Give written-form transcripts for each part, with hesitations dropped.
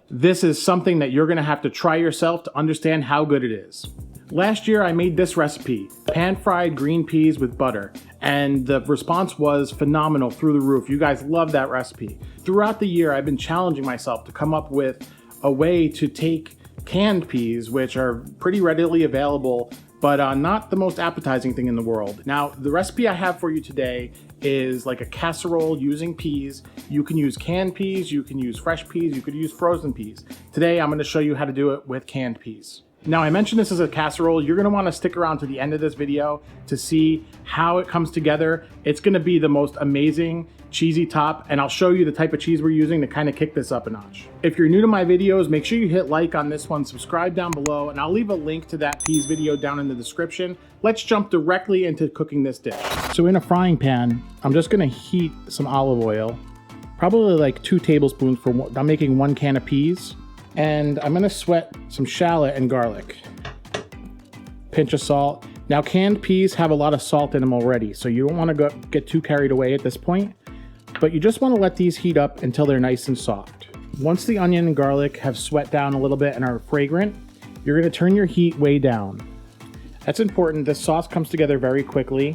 this is something that you're gonna have to try yourself to understand how good it is. Last year I made this recipe, pan-fried green peas with butter, and the response was phenomenal through the roof. You guys love that recipe. Throughout the year I've been challenging myself to come up with a way to take canned peas, which are pretty readily available, but not the most appetizing thing in the world. Now, the recipe I have for you today is like a casserole using peas. You can use canned peas, you can use fresh peas, you could use frozen peas. Today I'm gonna show you how to do it with canned peas. Now, I mentioned this as a casserole. You're gonna wanna stick around to the end of this video to see how it comes together. It's gonna be the most amazing cheesy top, and I'll show you the type of cheese we're using to kind of kick this up a notch. If you're new to my videos, make sure you hit like on this one, subscribe down below, and I'll leave a link to that peas video down in the description. Let's jump directly into cooking this dish. So in a frying pan, I'm just gonna heat some olive oil, probably like 2 tablespoons I'm making 1 can of peas. And I'm gonna sweat some shallot and garlic. Pinch of salt. Now, canned peas have a lot of salt in them already, so you don't wanna get too carried away at this point, but you just wanna let these heat up until they're nice and soft. Once the onion and garlic have sweat down a little bit and are fragrant, you're gonna turn your heat way down. That's important. This sauce comes together very quickly.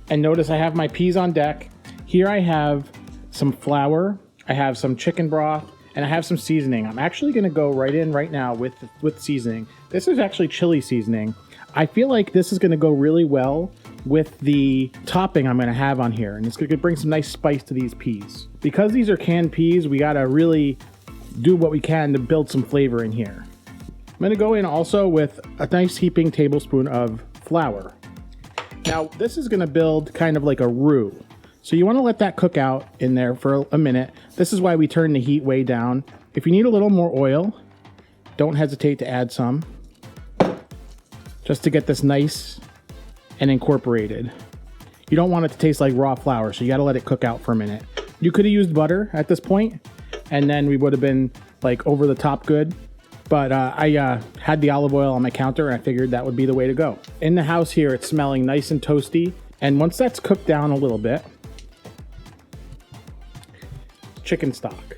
And notice I have my peas on deck. Here I have some flour, I have some chicken broth, and I have some seasoning. I'm actually gonna go right in right now with seasoning. This is actually chili seasoning. I feel like this is gonna go really well with the topping I'm gonna have on here, and it's gonna bring some nice spice to these peas. Because these are canned peas, we gotta really do what we can to build some flavor in here. I'm gonna go in also with a nice heaping tablespoon of flour. Now, this is gonna build kind of like a roux. So you want to let that cook out in there for a minute. This is why we turn the heat way down. If you need a little more oil, don't hesitate to add some, just to get this nice and incorporated. You don't want it to taste like raw flour, so you got to let it cook out for a minute. You could have used butter at this point, and then we would have been like over the top good. But I had the olive oil on my counter, and I figured that would be the way to go. In the house here, it's smelling nice and toasty. And once that's cooked down a little bit, chicken stock.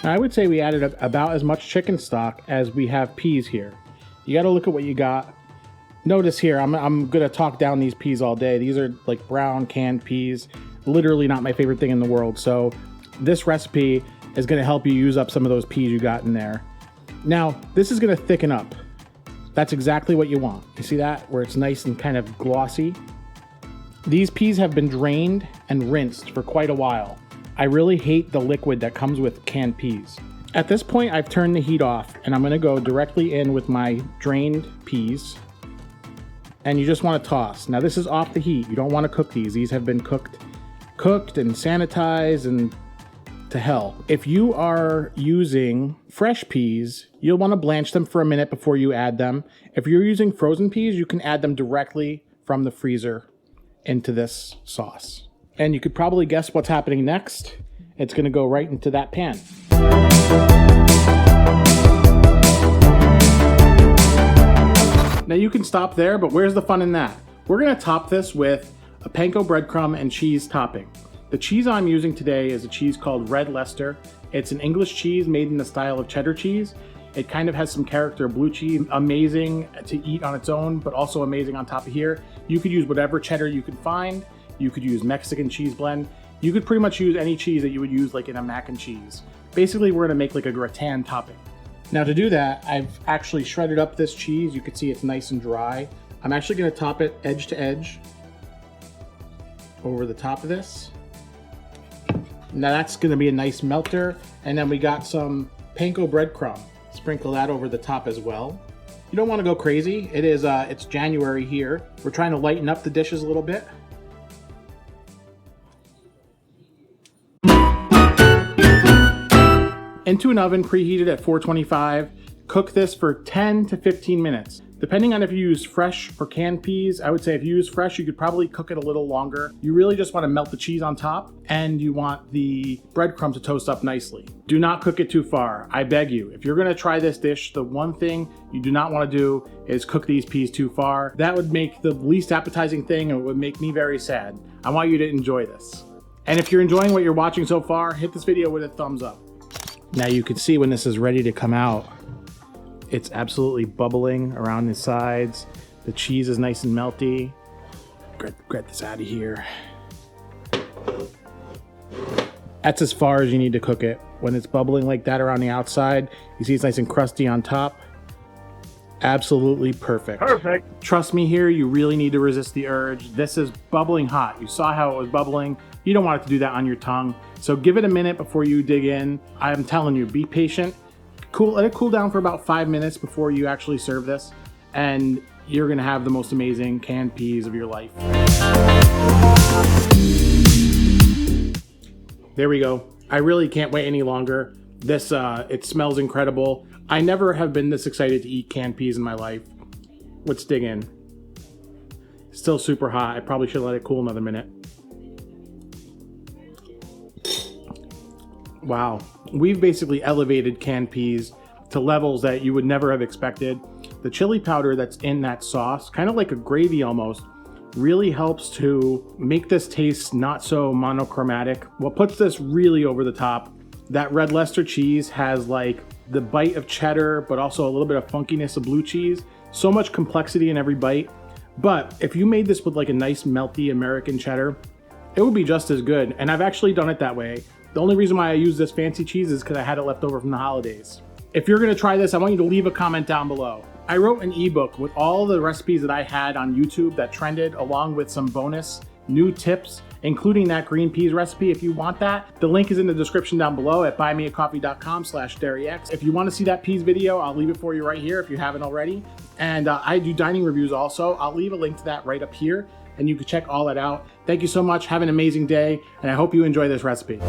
I would say we added about as much chicken stock as we have peas here. You got to look at what you got. Notice here, I'm gonna talk down these peas all day. These are like brown canned peas, literally not my favorite thing in the world. So this recipe is gonna help you use up some of those peas you got in there. Now, this is gonna thicken up. That's exactly what you want. You see that? Where it's nice and kind of glossy. These peas have been drained and rinsed for quite a while. I really hate the liquid that comes with canned peas. At this point, I've turned the heat off, and I'm gonna go directly in with my drained peas. And you just wanna toss. Now, this is off the heat. You don't wanna cook these. These have been cooked and sanitized and to hell. If you are using fresh peas, you'll want to blanch them for a minute before you add them. If you're using frozen peas, you can add them directly from the freezer into this sauce. And you could probably guess what's happening next. It's going to go right into that pan. Now you can stop there, but where's the fun in that? We're going to top this with a panko breadcrumb and cheese topping. The cheese I'm using today is a cheese called Red Leicester. It's an English cheese made in the style of cheddar cheese. It kind of has some character of blue cheese. Amazing to eat on its own, but also amazing on top of here. You could use whatever cheddar you could find. You could use Mexican cheese blend. You could pretty much use any cheese that you would use like in a mac and cheese. Basically, we're gonna make like a gratin topping. Now to do that, I've actually shredded up this cheese. You can see it's nice and dry. I'm actually gonna top it edge to edge over the top of this. Now that's gonna be a nice melter. And then we got some panko breadcrumb. Sprinkle that over the top as well. You don't wanna go crazy. It's January here. We're trying to lighten up the dishes a little bit. Into an oven preheated at 425. Cook this for 10 to 15 minutes. Depending on if you use fresh or canned peas, I would say if you use fresh, you could probably cook it a little longer. You really just want to melt the cheese on top, and you want the breadcrumbs to toast up nicely. Do not cook it too far. I beg you. If you're going to try this dish, the one thing you do not want to do is cook these peas too far. That would make the least appetizing thing, and it would make me very sad. I want you to enjoy this. And if you're enjoying what you're watching so far, hit this video with a thumbs up. Now you can see when this is ready to come out, it's absolutely bubbling around the sides. The cheese is nice and melty. Get this out of here. That's as far as you need to cook it. When it's bubbling like that around the outside, you see it's nice and crusty on top. Absolutely perfect. Perfect. Trust me here, you really need to resist the urge. This is bubbling hot. You saw how it was bubbling. You don't want it to do that on your tongue. So give it a minute before you dig in. I'm telling you, be patient. Let it cool down for about 5 minutes before you actually serve this, and you're gonna have the most amazing canned peas of your life. There we go. I really can't wait any longer. This, it smells incredible. I never have been this excited to eat canned peas in my life. Let's dig in. Still super hot. I probably should let it cool another minute. Wow, we've basically elevated canned peas to levels that you would never have expected. The chili powder that's in that sauce, kind of like a gravy almost, really helps to make this taste not so monochromatic. What puts this really over the top, that red Leicester cheese has like the bite of cheddar, but also a little bit of funkiness of blue cheese. So much complexity in every bite. But if you made this with like a nice melty American cheddar, it would be just as good. And I've actually done it that way. The only reason why I use this fancy cheese is because I had it left over from the holidays. If you're gonna try this, I want you to leave a comment down below. I wrote an ebook with all the recipes that I had on YouTube that trended, along with some bonus new tips, including that green peas recipe. If you want that, the link is in the description down below at buymeacoffee.com/derryx. If you want to see that peas video, I'll leave it for you right here if you haven't already. And I do dining reviews also. I'll leave a link to that right up here, and you can check all that out. Thank you so much. Have an amazing day, and I hope you enjoy this recipe.